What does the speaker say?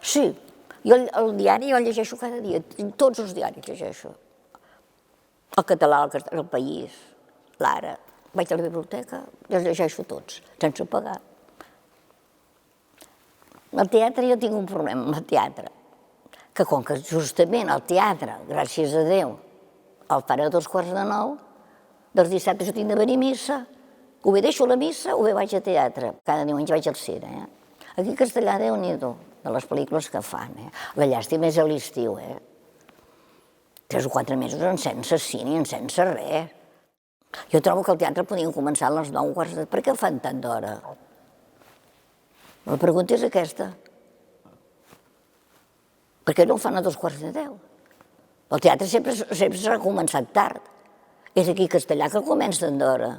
Sí, jo el diari el llegeixo cada dia, tots els diaris llegeixo. El català, el País, l'Ara, vaig a la biblioteca i els llegeixo tots, sense pagar. El teatre, jo tinc un problema amb el teatre, que com que justament el teatre, gràcies a Déu, el farà a 8:45, dels dissabtes jo tinc de venir a missa, o bé deixo la missa o bé vaig a teatre, cada diumenge vaig al cine. Aquí a Castellà, Déu-n'hi-do, de les pel·lícules que fan. La llàstima és a l'estiu, 3 o 4 mesos sense cine, sense res. Jo trobo que el teatre podien començar a les 9, quarts de... Per què fan tant d'hora? La pregunta és aquesta. Per què no el fan a 9:45? El teatre sempre s'ha començat tard. És aquí a Castellà que comencen d'hora.